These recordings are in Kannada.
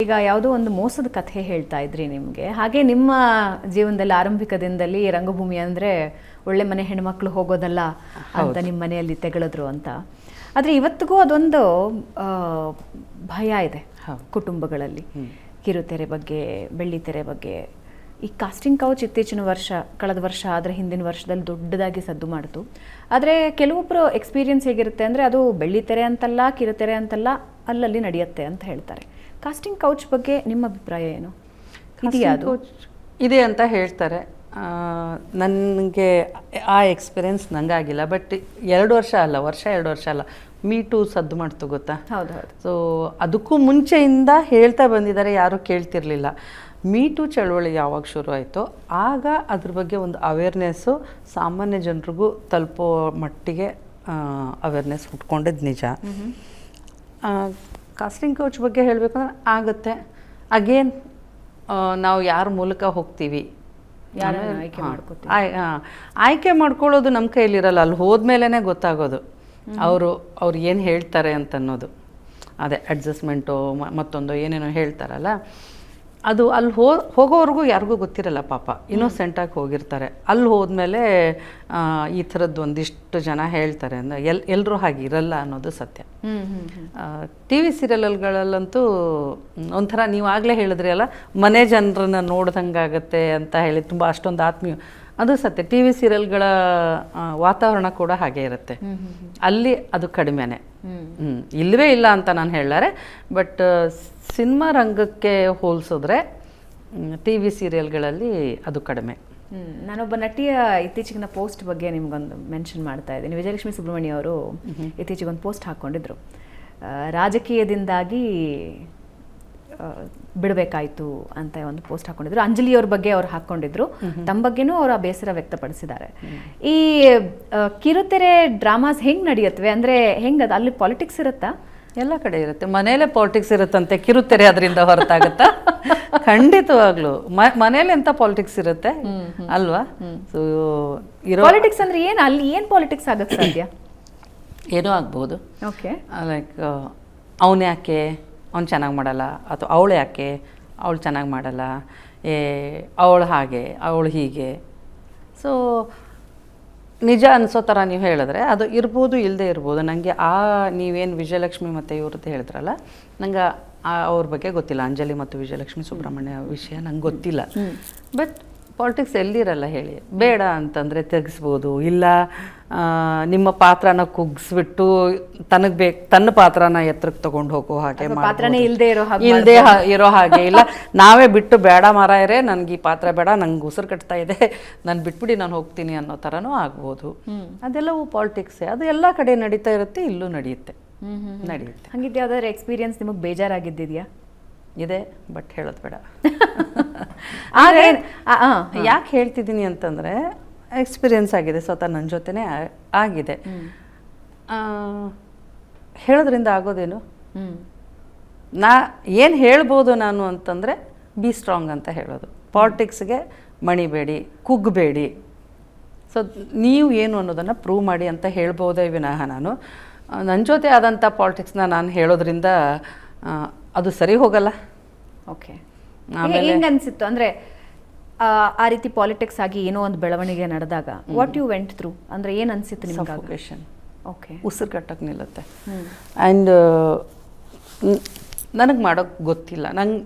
ಈಗ ಯಾವುದೋ ಒಂದು ಮೋಸದ ಕಥೆ ಹೇಳ್ತಾ ಇದ್ರಿ ನಿಮಗೆ, ಹಾಗೆ ನಿಮ್ಮ ಜೀವನದಲ್ಲಿ ಆರಂಭಿಕದಿಂದಲೇ ರಂಗಭೂಮಿ ಅಂದರೆ ಒಳ್ಳೆ ಮನೆ ಹೆಣ್ಮಕ್ಳು ಹೋಗೋದಲ್ಲ ಅಂತ ನಿಮ್ಮ ಮನೆಯಲ್ಲಿ ತೆಗಳಿದ್ರು ಅಂತ. ಆದರೆ ಇವತ್ತಿಗೂ ಅದೊಂದು ಭಯ ಇದೆ ಕುಟುಂಬಗಳಲ್ಲಿ, ಕಿರುತೆರೆ ಬಗ್ಗೆ, ಬೆಳ್ಳಿತೆರೆ ಬಗ್ಗೆ. ಈ ಕಾಸ್ಟಿಂಗ್ ಕೌಚ್ ಇತ್ತೀಚಿನ ವರ್ಷ, ಕಳೆದ ವರ್ಷ ಆದರೆ ಹಿಂದಿನ ವರ್ಷದಲ್ಲಿ ದೊಡ್ಡದಾಗಿ ಸದ್ದು ಮಾಡಿತು. ಆದರೆ ಕೆಲವೊಬ್ಬರು ಎಕ್ಸ್ಪೀರಿಯನ್ಸ್ ಹೇಗಿರುತ್ತೆ ಅಂದರೆ ಅದು ಬೆಳ್ಳಿತೆರೆ ಅಂತಲ್ಲ, ಕಿರುತೆರೆ ಅಂತಲ್ಲ, ಅಲ್ಲಲ್ಲಿ ನಡೆಯುತ್ತೆ ಅಂತ ಹೇಳ್ತಾರೆ. ಕಾಸ್ಟಿಂಗ್ ಕೌಚ್ ಬಗ್ಗೆ ನಿಮ್ಮ ಅಭಿಪ್ರಾಯ ಏನು? ಇದೆಯಾ ಅದು? ಇದೆ ಅಂತ ಹೇಳ್ತಾರೆ. ನನಗೆ ಆ ಎಕ್ಸ್ಪೀರಿಯೆನ್ಸ್ ನನಗಾಗಿಲ್ಲ. ಬಟ್ 2 ವರ್ಷ ಅಲ್ಲ, 2 ವರ್ಷ ಅಲ್ಲ, ಮೀಟು ಸದ್ದು ಮಾಡ್ತು ಗೊತ್ತಾ? ಹೌದು ಹೌದು. ಸೊ ಅದಕ್ಕೂ ಮುಂಚೆಯಿಂದ ಹೇಳ್ತಾ ಬಂದಿದ್ದಾರೆ, ಯಾರೂ ಕೇಳ್ತಿರ್ಲಿಲ್ಲ. ಮೀಟು ಚಳವಳಿ ಯಾವಾಗ ಶುರು ಆಯಿತೋ ಆಗ ಅದ್ರ ಬಗ್ಗೆ ಒಂದು ಅವೇರ್ನೆಸ್ಸು ಸಾಮಾನ್ಯ ಜನರಿಗೂ ತಲುಪೋ ಮಟ್ಟಿಗೆ ಅವೇರ್ನೆಸ್ ಹುಟ್ಕೊಂಡಿದ್ದು ನಿಜ. ಕಾಸ್ಟಿಂಗ್ ಕೌಚ್ ಬಗ್ಗೆ ಹೇಳಬೇಕಂದ್ರೆ ಆಗುತ್ತೆ. ಅಗೇನ್ ನಾವು ಯಾರ ಮೂಲಕ ಹೋಗ್ತೀವಿ, ಆಯ್ಕೆ ಮಾಡ್ಕೊಳ್ಳೋದು ನಮ್ಮ ಕೈಲಿರಲ್ಲ. ಅಲ್ಲಿ ಹೋದ್ಮೇಲೆ ಗೊತ್ತಾಗೋದು ಅವ್ರು ಏನು ಹೇಳ್ತಾರೆ ಅಂತ ಅನ್ನೋದು. ಅದೇ ಅಡ್ಜಸ್ಟ್ಮೆಂಟು ಮತ್ತೊಂದು ಏನೇನೋ ಹೇಳ್ತಾರಲ್ಲ, ಅದು ಅಲ್ಲಿ ಹೋಗೋವರೆಗೂ ಯಾರಿಗೂ ಗೊತ್ತಿರಲ್ಲ ಪಾಪ, ಇನ್ನೋಸೆಂಟಾಗಿ ಹೋಗಿರ್ತಾರೆ. ಅಲ್ಲಿ ಹೋದ್ಮೇಲೆ ಈ ಥರದ್ದು ಒಂದಿಷ್ಟು ಜನ ಹೇಳ್ತಾರೆ ಅಂದರೆ ಎಲ್ಲರೂ ಹಾಗೆ ಇರಲ್ಲ ಅನ್ನೋದು ಸತ್ಯ. ಟಿ ವಿ ಸೀರಿಯಲ್ಗಳಲ್ಲಂತೂ ಒಂಥರ ನೀವು ಆಗಲೇ ಹೇಳಿದ್ರಿ ಅಲ್ಲ, ಮನೆ ಜನರನ್ನ ನೋಡ್ದಂಗಾಗತ್ತೆ ಅಂತ ಹೇಳಿ ತುಂಬ ಅಷ್ಟೊಂದು ಆತ್ಮೀಯ, ಅದು ಸತ್ಯ. ಟಿ ವಿ ಸೀರಿಯಲ್ಗಳ ವಾತಾವರಣ ಕೂಡ ಹಾಗೆ ಇರುತ್ತೆ. ಅಲ್ಲಿ ಅದು ಕಡಿಮೆನೆ, ಇಲ್ಲವೇ ಇಲ್ಲ ಅಂತ ನಾನು ಹೇಳಾರೆ. ಬಟ್ ಸಿನಿಮಾ ರಂಗಕ್ಕೆ ಹೋಲಿಸಿದ್ರೆ ಟಿ ವಿ ಸೀರಿಯಲ್ಗಳಲ್ಲಿ ಅದು ಕಡಿಮೆ. ನಾನೊಬ್ಬ ನಟಿಯ ಇತ್ತೀಚಿನ ಪೋಸ್ಟ್ ಬಗ್ಗೆ ನಿಮ್ಗೊಂದು ಮೆನ್ಷನ್ ಮಾಡ್ತಾ ಇದ್ದೀನಿ. ವಿಜಯಲಕ್ಷ್ಮಿ ಸುಬ್ರಹ್ಮಣ್ಯ ಅವರು ಇತ್ತೀಚೆಗೊಂದು ಪೋಸ್ಟ್ ಹಾಕ್ಕೊಂಡಿದ್ರು. ರಾಜಕೀಯದಿಂದಾಗಿ ಬಿಡಬೇಕಾಯ್ತು ಅಂತ ಒಂದು ಪೋಸ್ಟ್ ಹಾಕೊಂಡಿದ್ರು. ಅಂಜಲಿಯವ್ರ ಬಗ್ಗೆ ಅವ್ರು ಹಾಕ್ಕೊಂಡಿದ್ರು, ತಮ್ಮ ಬಗ್ಗೆನೂ ಅವರ ಬೇಸರ ವ್ಯಕ್ತಪಡಿಸಿದ್ದಾರೆ. ಈ ಕಿರುತೆರೆ ಡ್ರಾಮಾಸ್ ಹೆಂಗೆ ನಡೆಯುತ್ತವೆ ಅಂದರೆ ಹೆಂಗದು? ಅಲ್ಲಿ ಪಾಲಿಟಿಕ್ಸ್ ಇರುತ್ತಾ? ಎಲ್ಲ ಕಡೆ ಇರುತ್ತೆ. ಮನೇಲೆ ಪಾಲಿಟಿಕ್ಸ್ ಇರುತ್ತಂತೆ, ಕಿರುತೆರೆ ಅದರಿಂದ ಹೊರತಾಗುತ್ತಾ? ಖಂಡಿತವಾಗ್ಲು ಮನೇಲಿ ಎಂತ ಪಾಲಿಟಿಕ್ಸ್ ಇರುತ್ತೆ ಅಲ್ವಾ? ಸೊ ಇರೋ ಪಾಲಿಟಿಕ್ಸ್ ಅಂದ್ರೆ ಏನು? ಅಲ್ಲಿ ಏನು ಪಾಲಿಟಿಕ್ಸ್ ಆಗಕ್ಕೆ ಸಾಧ್ಯ? ಏನೋ ಆಗ್ಬೋದು. ಓಕೆ, ಲೈಕ್ ಅವನು ಯಾಕೆ ಅವ್ನು ಚೆನ್ನಾಗಿ ಮಾಡಲ್ಲ, ಅಥವಾ ಅವಳು ಯಾಕೆ ಅವಳು ಚೆನ್ನಾಗಿ ಮಾಡಲ್ಲ, ಅವಳು ಹಾಗೆ ಅವಳು ಹೀಗೆ. ಸೊ ನಿಜ ಅನಿಸೋ ಥರ ನೀವು ಹೇಳಿದ್ರೆ ಅದು ಇರ್ಬೋದು, ಇಲ್ಲದೆ ಇರ್ಬೋದು. ನನಗೆ ನೀವೇನು ವಿಜಯಲಕ್ಷ್ಮಿ ಮತ್ತು ಇವ್ರದ್ದು ಹೇಳಿದ್ರಲ್ಲ, ನಂಗೆ ಅವ್ರ ಬಗ್ಗೆ ಗೊತ್ತಿಲ್ಲ. ಅಂಜಲಿ ಮತ್ತು ವಿಜಯಲಕ್ಷ್ಮಿ ಸುಬ್ರಹ್ಮಣ್ಯ ವಿಷಯ ನಂಗೆ ಗೊತ್ತಿಲ್ಲ. ಬಟ್ ಪಾಲಿಟಿಕ್ಸ್ ಎಲ್ಲಿರಲ್ಲ ಹೇಳಿ. ಬೇಡ ಅಂತಂದರೆ ತೆಗೆಸ್ಬೋದು, ಇಲ್ಲ ನಿಮ್ಮ ಪಾತ್ರನ ಕುಗ್ಸ್ಬಿಟ್ಟು ತನ್ನ ಪಾತ್ರನ ಎತ್ತರಕ್ಕೆ ತೊಗೊಂಡು ಹೋಗೋ ಹಾಗೆ, ಪಾತ್ರನೇ ಇಲ್ಲದೆ ಇರೋ ಹಾಗೆ, ಇಲ್ಲ ನಾವೇ ಬಿಟ್ಟು ಬೇಡ ಮಾರಾಯರೇ, ನನಗೆ ಈ ಪಾತ್ರ ಬೇಡ, ನಂಗೆ ಉಸಿರು ಕಟ್ತಾ ಇದೆ, ನಾನು ಬಿಟ್ಬಿಡಿ ನಾನು ಹೋಗ್ತೀನಿ ಅನ್ನೋ ಥರನೂ ಆಗ್ಬೋದು. ಅದೆಲ್ಲವೂ ಪಾಲಿಟಿಕ್ಸೇ. ಅದು ಎಲ್ಲ ಕಡೆ ನಡೀತಾ ಇರುತ್ತೆ, ಇಲ್ಲೂ ನಡೆಯುತ್ತೆ. ಹಂಗಿದ್ದು ಯಾವ್ದಾದ್ರು ಎಕ್ಸ್ಪೀರಿಯನ್ಸ್ ನಿಮಗೆ ಬೇಜಾರಾಗಿದ್ದಿದೆಯಾ? ಇದೆ, ಬಟ್ ಹೇಳೋದು ಬೇಡ. ಯಾಕೆ ಹೇಳ್ತಿದ್ದೀನಿ ಅಂತಂದರೆ ಎಕ್ಸ್ಪೀರಿಯನ್ಸ್ ಆಗಿದೆ, ಸ್ವತಃ ನನ್ನ ಜೊತೆನೇ ಆಗಿದೆ. ಹೇಳೋದ್ರಿಂದ ಆಗೋದೇನು? ಏನು ಹೇಳ್ಬೋದು ನಾನು ಅಂತಂದರೆ ಬಿ ಸ್ಟ್ರಾಂಗ್ ಅಂತ ಹೇಳೋದು. ಪಾಲಿಟಿಕ್ಸ್ಗೆ ಮಣಿಬೇಡಿ, ಕುಗ್ಗಬೇಡಿ. ಸೊ ನೀವು ಏನು ಅನ್ನೋದನ್ನು ಪ್ರೂವ್ ಮಾಡಿ ಅಂತ ಹೇಳ್ಬೋದೇ ವಿನಃ ನಾನು ನನ್ನ ಜೊತೆ ಆದಂಥ ಪಾಲಿಟಿಕ್ಸ್ನ ನಾನು ಹೇಳೋದ್ರಿಂದ ಅದು ಸರಿ ಹೋಗಲ್ಲ. ಓಕೆ, ಹೆಂಗೆ ಅನಿಸಿತ್ತು ಅಂದರೆ ಆ ರೀತಿ ಪಾಲಿಟಿಕ್ಸ್ ಆಗಿ ಏನೋ ಒಂದು ಬೆಳವಣಿಗೆ ನಡೆದಾಗ ವಾಟ್ ಯು ವೆಂಟ್ ಥ್ರೂ ಅಂದರೆ ಏನು ಅನಿಸಿತ್ತು ನಿಮಗೆ? ಸಫೋಕೇಷನ್. ಓಕೆ, ಉಸಿರು ಕಟ್ಟಕ್ಕೆ ನಿಲ್ಲುತ್ತೆ. ಆ್ಯಂಡ್ ನನಗೆ ಮಾಡೋಕ್ಕೆ ಗೊತ್ತಿಲ್ಲ,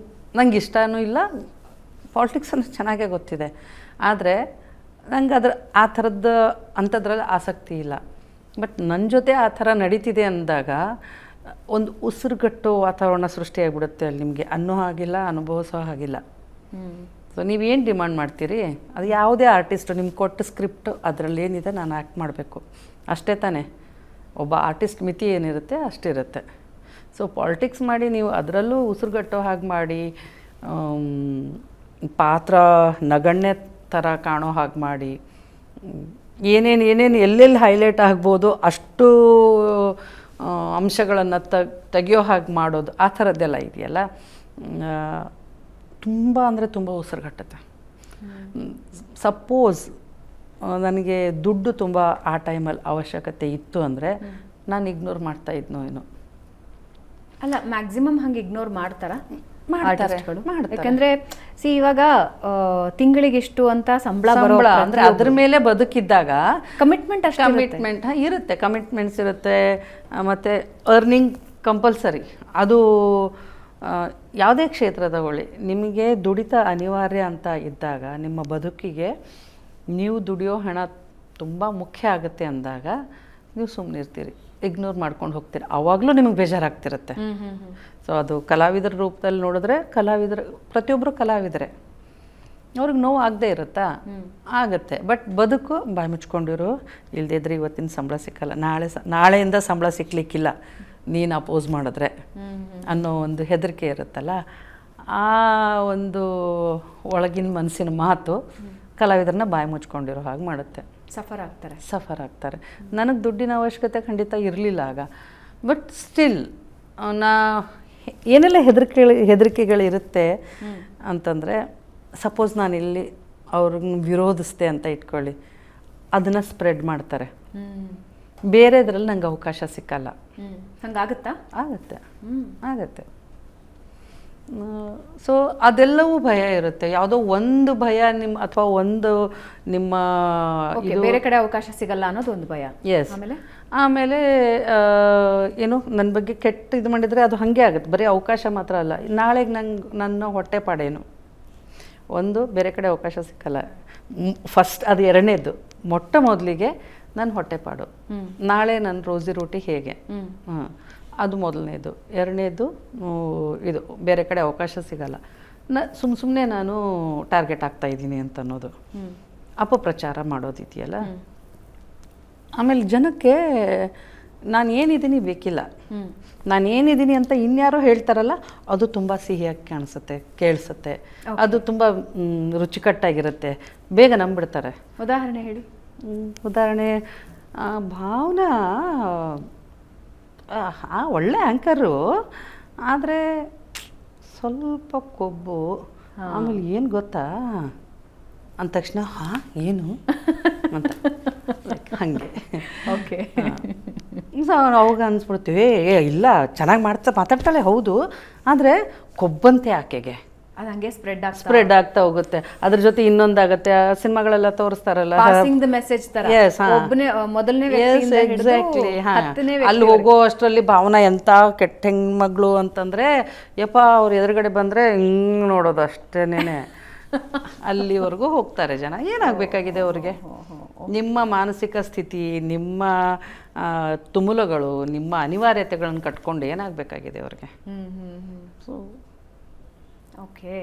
ನಂಗೆ ಇಷ್ಟನೂ ಇಲ್ಲ. ಪಾಲಿಟಿಕ್ಸ್ ಅಂದರೆ ಚೆನ್ನಾಗೇ ಗೊತ್ತಿದೆ, ಆದರೆ ನಂಗೆ ಆ ಥರದ್ದು ಅಂಥದ್ರಲ್ಲಿ ಆಸಕ್ತಿ ಇಲ್ಲ. ಬಟ್ ನನ್ನ ಜೊತೆ ಆ ಥರ ನಡೀತಿದೆ ಅಂದಾಗ ಒಂದು ಉಸಿರುಗಟ್ಟೋ ವಾತಾವರಣ ಸೃಷ್ಟಿಯಾಗಿಬಿಡುತ್ತೆ ಅಲ್ಲಿ. ನಿಮಗೆ ಅನ್ನೋ ಹಾಗಿಲ್ಲ, ಅನುಭವಿಸೋ ಹಾಗಿಲ್ಲ. ಸೊ ನೀವೇನು ಡಿಮಾಂಡ್ ಮಾಡ್ತೀರಿ? ಅದು ಯಾವುದೇ ಆರ್ಟಿಸ್ಟು ನಿಮ್ಗೆ ಕೊಟ್ಟ ಸ್ಕ್ರಿಪ್ಟು ಅದರಲ್ಲಿ ಏನಿದೆ ನಾನು ಆ್ಯಕ್ಟ್ ಮಾಡಬೇಕು ಅಷ್ಟೇ ತಾನೇ. ಒಬ್ಬ ಆರ್ಟಿಸ್ಟ್ ಮಿತಿ ಏನಿರುತ್ತೆ ಅಷ್ಟಿರುತ್ತೆ. ಸೊ ಪಾಲಿಟಿಕ್ಸ್ ಮಾಡಿ ನೀವು ಅದರಲ್ಲೂ ಉಸಿರುಗಟ್ಟೋ ಹಾಗೆ ಮಾಡಿ, ಪಾತ್ರ ನಗಣ್ಯ ಥರ ಕಾಣೋ ಹಾಗೆ ಮಾಡಿ, ಏನೇನು ಎಲ್ಲೆಲ್ಲಿ ಹೈಲೈಟ್ ಆಗ್ಬೋದು ಅಷ್ಟು ಅಂಶಗಳನ್ನು ತೆಗಿಯೋ ಹಾಗೆ ಮಾಡೋದು, ಆ ಥರದ್ದೆಲ್ಲ ಇದೆಯಲ್ಲ, ತುಂಬ ಅಂದರೆ ತುಂಬ ಉಸಿರುಗಟ್ಟುತ್ತೆ. ಸಪೋಸ್ ನನಗೆ ದುಡ್ಡು ತುಂಬ ಆ ಟೈಮಲ್ಲಿ ಅವಶ್ಯಕತೆ ಇತ್ತು ಅಂದರೆ ನಾನು ಇಗ್ನೋರ್ ಮಾಡ್ತಾ ಇದ್ನೋ ಏನೋ. ಅಲ್ಲ ಮ್ಯಾಕ್ಸಿಮಮ್ ಹಂಗೆ ಇಗ್ನೋರ್ ಮಾಡ್ತಾರಾ? ಆರ್ಟಿಸ್ಟ್ಗಳು? ಯಾಕಂದ್ರೆ ಇವಾಗ ತಿಂಗಳಿಗೆ ಇಷ್ಟು ಅಂತ ಸಂಬಳ ಅಂದ್ರೆ ಅದ್ರ ಮೇಲೆ ಬದುಕಿದ್ದಾಗ ಕಮಿಟ್ಮೆಂಟ್ ಇರುತ್ತೆ, ಕಮಿಟ್ಮೆಂಟ್ಸ್ ಇರುತ್ತೆ, ಮತ್ತೆ ಅರ್ನಿಂಗ್ ಕಂಪಲ್ಸರಿ. ಅದು ಯಾವುದೇ ಕ್ಷೇತ್ರ ತಗೊಳ್ಳಿ, ನಿಮಗೆ ದುಡಿತ ಅನಿವಾರ್ಯ ಅಂತ ಇದ್ದಾಗ, ನಿಮ್ಮ ಬದುಕಿಗೆ ನೀವು ದುಡಿಯೋ ಹಣ ತುಂಬ ಮುಖ್ಯ ಆಗುತ್ತೆ ಅಂದಾಗ ನೀವು ಸುಮ್ಮನೆ ಇರ್ತೀರಿ, ಇಗ್ನೋರ್ ಮಾಡ್ಕೊಂಡು ಹೋಗ್ತೀರಿ. ಆವಾಗಲೂ ನಿಮಗೆ ಬೇಜಾರಾಗ್ತಿರುತ್ತೆ. ಸೊ ಅದು ಕಲಾವಿದರ ರೂಪದಲ್ಲಿ ನೋಡಿದ್ರೆ ಪ್ರತಿಯೊಬ್ಬರು ಕಲಾವಿದರೆ, ಅವ್ರಿಗೆ ನೋವು ಆಗದೆ ಇರುತ್ತಾ? ಆಗುತ್ತೆ. ಬಟ್ ಬದುಕು ಬಾಯಿ ಮುಚ್ಕೊಂಡಿರು, ಇಲ್ದಿದ್ರೆ ಇವತ್ತಿನ ಸಂಬಳ ಸಿಕ್ಕಲ್ಲ, ನಾಳೆಯಿಂದ ಸಂಬಳ ಸಿಕ್ಕಲಿಕ್ಕಿಲ್ಲ ನೀನು ಅಪೋಸ್ ಮಾಡಿದ್ರೆ ಅನ್ನೋ ಒಂದು ಹೆದರಿಕೆ ಇರುತ್ತಲ್ಲ, ಆ ಒಂದು ಒಳಗಿನ ಮನಸ್ಸಿನ ಮಾತು ಕಲಾವಿದರನ್ನ ಬಾಯಿ ಮುಚ್ಕೊಂಡಿರೋ ಹಾಗೆ ಮಾಡುತ್ತೆ. ಸಫರ್ ಆಗ್ತಾರೆ. ನನಗೆ ದುಡ್ಡಿನ ಅವಶ್ಯಕತೆ ಖಂಡಿತ ಇರಲಿಲ್ಲ ಆಗ. ಬಟ್ ಸ್ಟಿಲ್ ಏನೆಲ್ಲ ಹೆದರಿಕೆಗಳಿರುತ್ತೆ ಅಂತಂದರೆ, ಸಪೋಸ್ ನಾನು ಇಲ್ಲಿ ಅವ್ರನ್ನ ವಿರೋಧಿಸ್ದೆ ಅಂತ ಇಟ್ಕೊಳ್ಳಿ, ಅದನ್ನು ಸ್ಪ್ರೆಡ್ ಮಾಡ್ತಾರೆ. ಬೇರೆದ್ರಲ್ಲಿ ನಂಗೆ ಅವಕಾಶ ಸಿಕ್ಕಲ್ಲ. ಹಂಗಾಗುತ್ತಾ? ಆಗತ್ತೆ. ಸೊ ಅದೆಲ್ಲವೂ ಭಯ ಇರುತ್ತೆ. ಯಾವುದೋ ಒಂದು ಭಯ ಅಥವಾ ಒಂದು ನಿಮ್ಮ ಬೇರೆ ಕಡೆ ಅವಕಾಶ ಸಿಗಲ್ಲ ಅನ್ನೋದು ಒಂದು ಭಯ. ಎಸ್. ಆಮೇಲೆ ಏನು ನನ್ನ ಬಗ್ಗೆ ಕೆಟ್ಟ ಇದು ಮಾಡಿದರೆ ಅದು ಹಾಗೆ ಆಗುತ್ತೆ. ಬರೀ ಅವಕಾಶ ಮಾತ್ರ ಅಲ್ಲ, ನಾಳೆಗೆ ನನ್ನ ಹೊಟ್ಟೆಪಾಡೇನು, ಒಂದು ಬೇರೆ ಕಡೆ ಅವಕಾಶ ಸಿಕ್ಕಲ್ಲ. ಫಸ್ಟ್ ಅದು ಎರಡನೇದು. ಮೊದಲಿಗೆ ನನ್ನ ಹೊಟ್ಟೆಪಾಡು, ನಾಳೆ ನನ್ನ ರೋಜಿ ರೋಟಿ ಹೇಗೆ, ಅದು ಮೊದಲನೇದು. ಎರಡನೇದು ಇದು ಬೇರೆ ಕಡೆ ಅವಕಾಶ ಸಿಗಲ್ಲ, ಸುಮ್ಮನೆ ನಾನು ಟಾರ್ಗೆಟ್ ಆಗ್ತಾ ಇದ್ದೀನಿ ಅಂತ ಅನ್ನೋದು, ಅಪಪ್ರಚಾರ ಮಾಡೋದಿದೆಯಲ್ಲ. ಆಮೇಲೆ ಜನಕ್ಕೆ ನಾನು ಏನಿದ್ದೀನಿ ಬೇಕಿಲ್ಲ, ನಾನು ಏನಿದ್ದೀನಿ ಅಂತ ಇನ್ಯಾರೋ ಹೇಳ್ತಾರಲ್ಲ, ಅದು ತುಂಬ ಸಿಹಿಯಾಗಿ ಕಾಣಿಸುತ್ತೆ, ಕೇಳಿಸುತ್ತೆ, ಅದು ತುಂಬ ರುಚಿಕಟ್ಟಾಗಿರುತ್ತೆ, ಬೇಗ ನಂಬಿಡ್ತಾರೆ. ಉದಾಹರಣೆ ಹೇಳಿ. ಉದಾಹರಣೆ, ಭಾವನಾ ಒಳ್ಳೆ ಆ್ಯಂಕರು, ಆದರೆ ಸ್ವಲ್ಪ ಕೊಬ್ಬು, ಆಮೇಲೆ ಏನು ಗೊತ್ತಾ ಅಂದ ತಕ್ಷಣ ಏನು ಅಂತ ಹಾಗೆ. ಓಕೆ. ಅವಾಗ ಅನ್ಸ್ಬಿಡ್ತೀವಿ, ಇಲ್ಲ ಚೆನ್ನಾಗಿ ಮಾತಾಡ್ತಾಳೆ ಹೌದು, ಆದರೆ ಕೊಬ್ಬಂತೆ ಆಕೆಗೆ ಅದು ಹಂಗೆ ಸ್ಪ್ರೆಡ್ ಆಗ್ತಾ ಹೋಗುತ್ತೆ. ಅದ್ರ ಜೊತೆ ಇನ್ನೊಂದಾಗತ್ತೆ, ಸಿನಿಮಾಗಳೆಲ್ಲ ತೋರಿಸ್ತಾರಲ್ಲ, ಅಲ್ಲಿ ಹೋಗೋ ಅಷ್ಟರಲ್ಲಿ ಭಾವನಾ ಎಂತ ಕೆಟ್ಟ ಹೆಣ್ಮಗಳು ಅಂತಂದ್ರೆ, ಯಪ್ಪ ಅವ್ರ ಎದುರುಗಡೆ ಬಂದ್ರೆ ಹಿಂಗ್ ನೋಡೋದು ಅಷ್ಟೇನೆ. ಅಲ್ಲಿವರೆಗೂ ಹೋಗ್ತಾರೆ ಜನ. ಏನಾಗಬೇಕಾಗಿದೆ ಅವ್ರಿಗೆ? ನಿಮ್ಮ ಮಾನಸಿಕ ಸ್ಥಿತಿ, ನಿಮ್ಮ ತುಮುಲಗಳು, ನಿಮ್ಮ ಅನಿವಾರ್ಯತೆಗಳನ್ನು ಕಟ್ಕೊಂಡು ಏನಾಗಬೇಕಾಗಿದೆ ಅವ್ರಿಗೆ? So okay.